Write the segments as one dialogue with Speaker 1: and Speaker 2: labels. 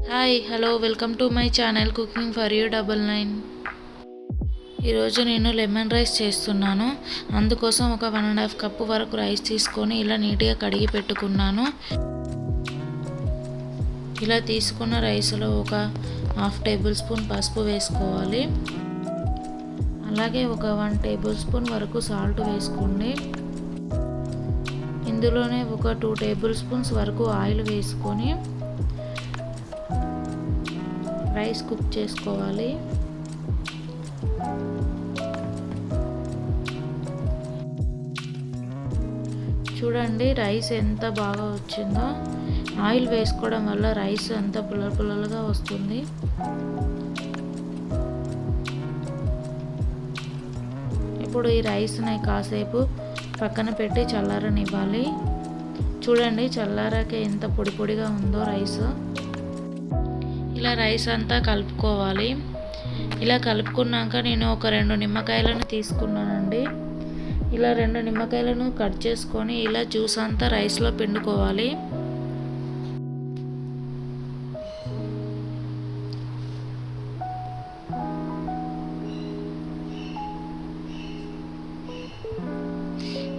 Speaker 1: Hi hello welcome to my channel cooking for you 99. ఈరోజు నేను lemon rice చేస్తున్నాను. అందుకోసం ఒక 1.5 కప్పు వరకు రైస్ తీసుకొని ఇలా నీట్గా కడిగి పెట్టుకున్నాను. ఇలా తీసుకున్న రైస్లో ఒక 1/2 టేబుల్ స్పూన్ పసుపు వేసుకోవాలి. అలాగే ఒక 1 టేబుల్ స్పూన్ వరకు సాల్ట్ వేసుకోండి. ఇందులోనే ఒక 2 టేబుల్ స్పూన్స్ వరకు ఆయిల్ వేసుకొని రైస్ కుక్ చేసుకోవాలి. చూడండి రైస్ ఎంత బాగా వచ్చిందో. ఆయిల్ వేసుకోవడం వల్ల రైస్ అంతా పుల్లలుగా వస్తుంది. ఇప్పుడు ఈ రైస్ని కాసేపు పక్కన పెట్టి చల్లారనివ్వాలి. చూడండి చల్లారాక ఎంత పొడిగా ఉందో రైస్. ఇలా రైస్ అంతా కలుపుకోవాలి. ఇలా కలుపుకున్నాక నేను ఒక 2 నిమ్మకాయలను తీసుకున్నానండి. ఇలా 2 నిమ్మకాయలను కట్ చేసుకొని ఇలా జ్యూస్ అంతా రైస్లో పిండుకోవాలి.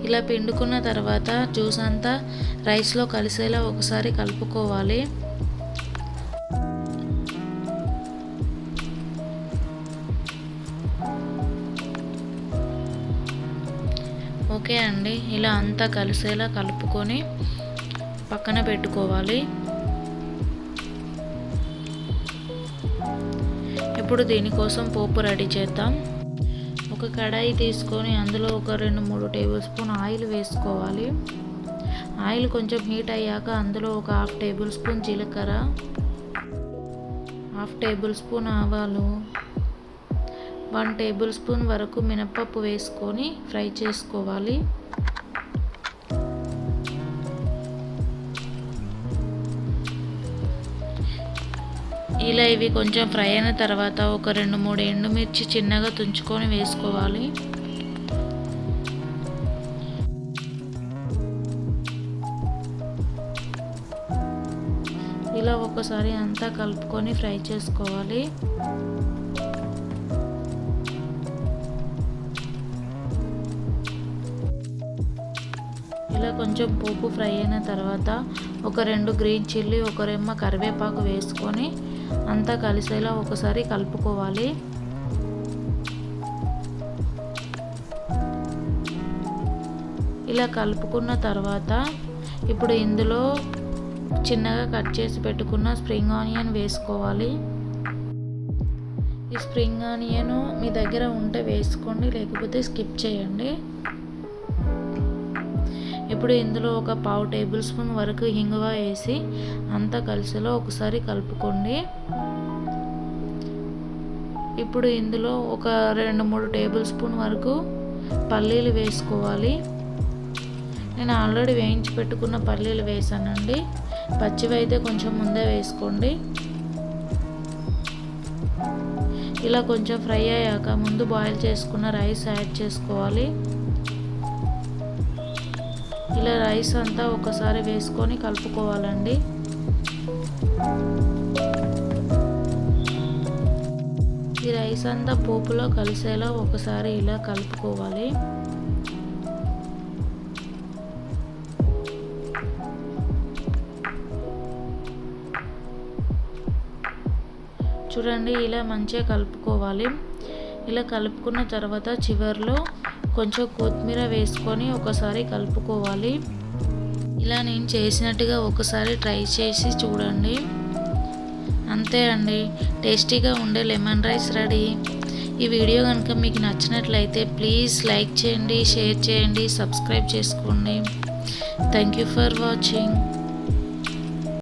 Speaker 1: ఇలా పిండుకున్న తర్వాత జ్యూస్ అంతా రైస్లో కలిసేలా ఒకసారి కలుపుకోవాలి. ఓకే అండి, ఇలా అంతా కలిసేలా కలుపుకొని పక్కన పెట్టుకోవాలి. ఇప్పుడు దీనికోసం పోపు రెడీ చేద్దాం. ఒక కడాయి తీసుకొని అందులో ఒక 2-3 టేబుల్ స్పూన్ ఆయిల్ వేసుకోవాలి. ఆయిల్ కొంచెం హీట్ అయ్యాక అందులో ఒక 1/2 టేబుల్ స్పూన్ జీలకర్ర, 1/2 టేబుల్ స్పూన్ ఆవాలు, 1 టేబుల్ స్పూన్ వరకు మినపప్పు వేసుకొని ఫ్రై చేసుకోవాలి. ఇలా ఇవి కొంచెం ఫ్రై అయిన తర్వాత ఒక 2-3 ఎండుమిర్చి చిన్నగా తుంచుకొని వేసుకోవాలి. ఇలా ఒకసారి అంతా కలుపుకొని ఫ్రై చేసుకోవాలి. ఇలా కొంచెం పోపు ఫ్రై అయిన తర్వాత ఒక 2 గ్రీన్ చిల్లీ, ఒక రెమ్మ కరివేపాకు వేసుకొని అంతా కలిసేలా ఒకసారి కలుపుకోవాలి. ఇలా కలుపుకున్న తర్వాత ఇప్పుడు ఇందులో చిన్నగా కట్ చేసి పెట్టుకున్న స్ప్రింగ్ ఆనియన్ వేసుకోవాలి. ఈ స్ప్రింగ్ ఆనియన్ మీ దగ్గర ఉంటే వేసుకోండి, లేకపోతే స్కిప్ చేయండి. ఇప్పుడు ఇందులో ఒక 1/2 టేబుల్ స్పూన్ వరకు ఇంగువ వేసి అంతా కలిసేలా ఒకసారి కలుపుకోండి. ఇప్పుడు ఇందులో ఒక 2-3 టేబుల్ స్పూన్ వరకు పల్లీలు వేసుకోవాలి. నేను ఆల్రెడీ వేయించి పెట్టుకున్న పల్లీలు వేసానండి. పచ్చివి అయితే కొంచెం ముందే వేసుకోండి. ఇలా కొంచెం ఫ్రై అయ్యాక ముందు బాయిల్ చేసుకున్న రైస్ యాడ్ చేసుకోవాలి. ఇలా రైస్ అంతా ఒకసారి వేసుకొని కలుపుకోవాలండి. ఈ రైస్ అంతా పోపులో కలిసేలా ఒకసారి ఇలా కలుపుకోవాలి. చూడండి ఇలా మంచిగా కలుపుకోవాలి. ఇలా కలుపుకున్న తర్వాత చివర్లో కొంచెం కొత్తిమీర వేసుకొని ఒకసారి కలుపుకోవాలి. ఇలా నేను చేసినట్టుగా ఒకసారి ట్రై చేసి చూడండి. అంతే అండి, టేస్టీగా ఉండే లెమన్ రైస్ రెడీ. ఈ వీడియో కనుక మీకు నచ్చినట్లయితే ప్లీజ్ లైక్ చేయండి, షేర్ చేయండి, సబ్స్క్రైబ్ చేసుకోండి. Thank you for watching.